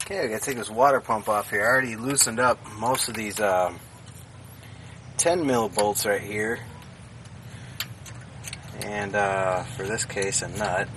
Okay, I gotta take this water pump off here. I already loosened up most of these 10 mil bolts right here, and for this case a nut.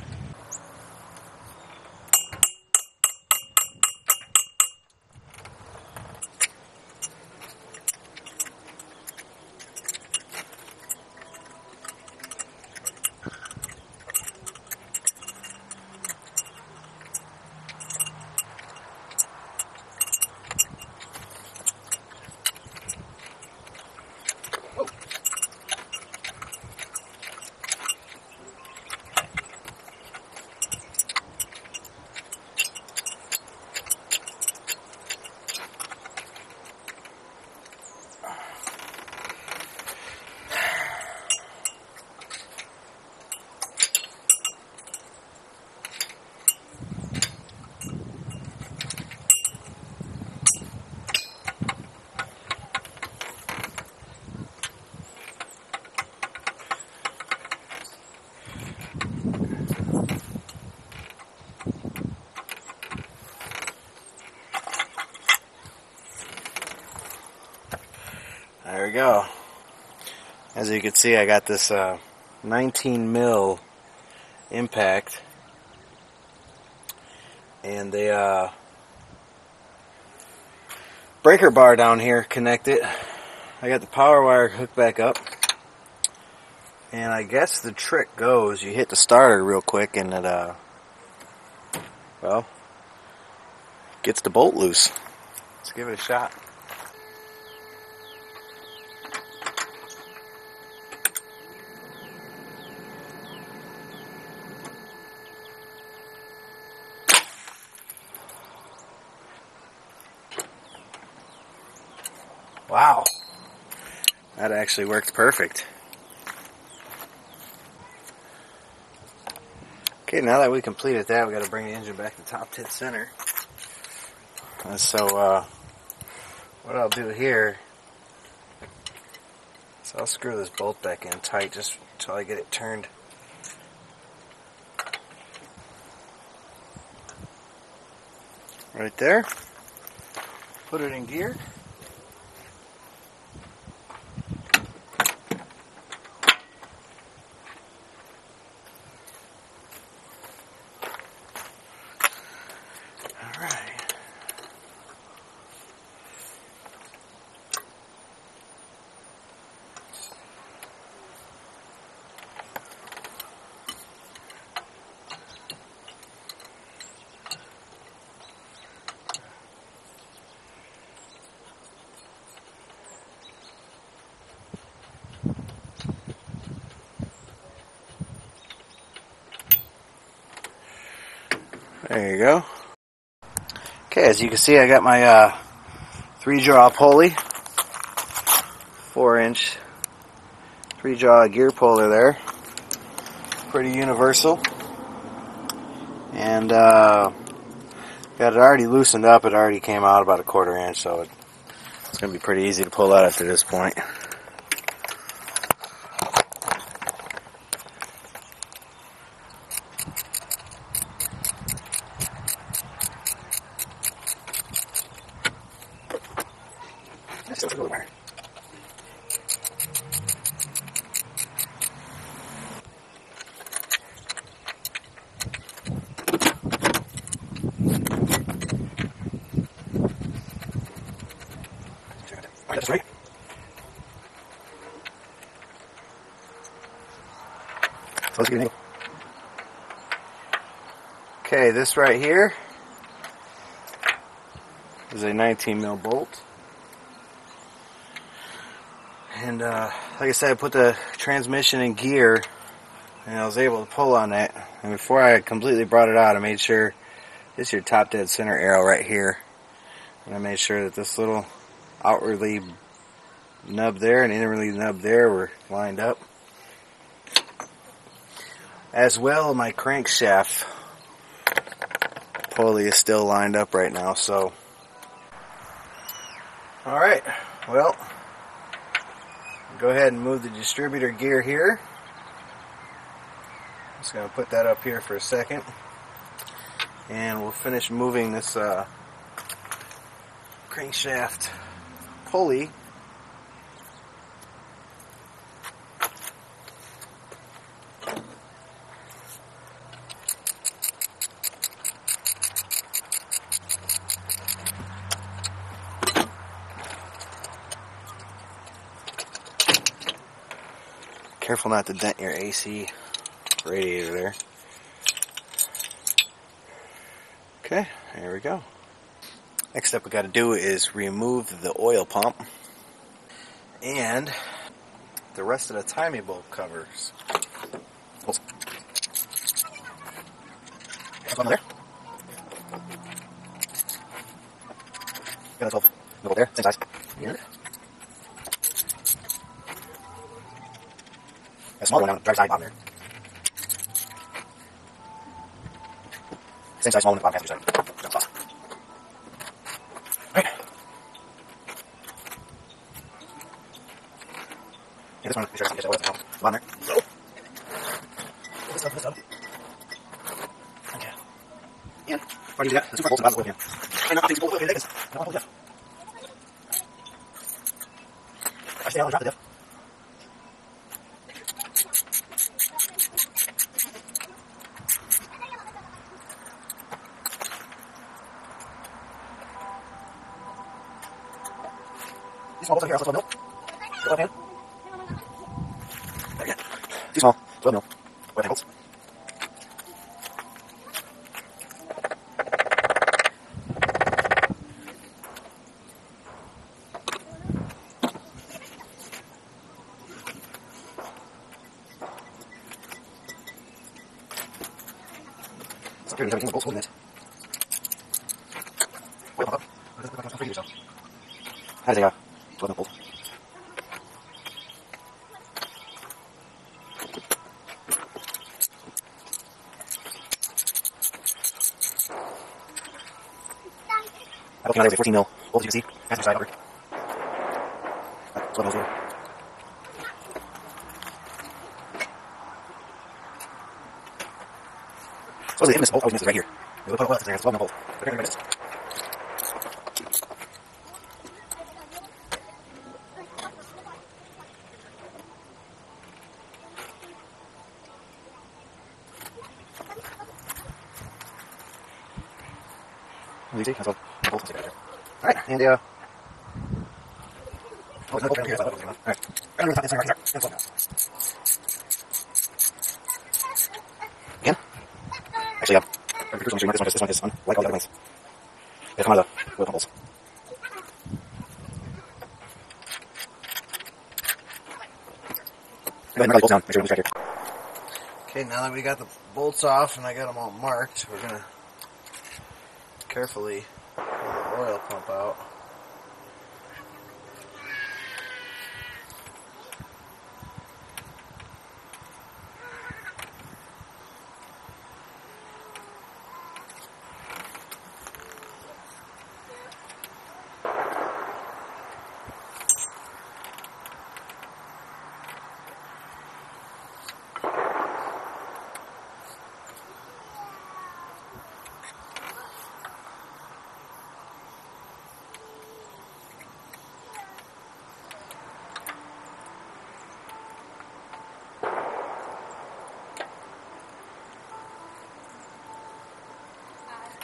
There we go. As you can see, I got this 19 mil impact, and the breaker bar down here connected. I got the power wire hooked back up, and I guess the trick goes, you hit the starter real quick and it well, gets the bolt loose. Let's give it a shot. Wow, that actually worked perfect. Okay, now that we completed that, we got to bring the engine back to top dead center. So what I'll do here is I'll screw this bolt back in tight just until I get it turned. Right there. Put it in gear. There you go. Okay, as you can see, I got my 3-jaw pulley, 4-inch 3-jaw gear puller there. Pretty universal. And got it already loosened up. It already came out about a 1/4 inch, so it's going to be pretty easy to pull out after this point. That's right. So let's get it. Okay, this right here is a 19 mil bolt. And like I said, I put the transmission in gear and I was able to pull on that. And before I completely brought it out, I made sure this is your top dead center arrow right here. And I made sure that this little outwardly nub there and inwardly nub there were lined up. As well, my crankshaft pulley is still lined up right now, so. Alright, well, go ahead and move the distributor gear here. Just going to put that up here for a second. And we'll finish moving this crankshaft pulley. Careful not to dent your AC radiator there. Okay, there we go. Next step we got to do is remove the oil pump and the rest of the timing bolt covers. Bolts. One there. Got a 12 bolt there, same size. Here. A smaller one down the driver's side bottom there. Same size, small one at the bottom passenger side. Jumps off. Alright. Yeah, this one, make sure it's not oil that's bottom there. This up. Okay. And, why do you do that? The 2 bolts in the bottom of the oil pan. And not take the bolt oil pan, because I don't want to hold the diff. I stay out and drop the diff. These small bolts over here also 12 mil. The oil pan. There we go. Too small. 12 mil. Oil pan bolts. So here we have everything with bolts holding it. Oil pump up. Look like it's 1 or so. That is a 12 mil bolt. I'm looking at a 14 mil bolt, as you can see. Passenger side upper. 12 mils over. Supposedly the infamous bolt always misses right here. We'll put oil in there, it's 12 mil bolt. But apparently misses. As you see, that's all the bolts right there. Alright, and oh, there's another bolt down here, so alright. I'm going to top this thing right here. And slow down. Again. Actually, I'm pretty sure this one is on, like all the other ones. They come out of the oil pump bolts. Go ahead and mark all the bolts down, make sure they're right here. Okay, now that we got the bolts off and I got them all marked, we're going to carefully pull the oil pump out.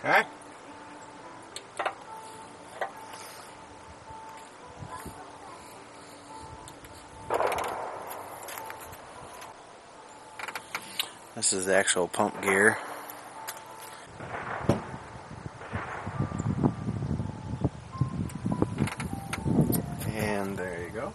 Okay. This is the actual pump gear. And there you go.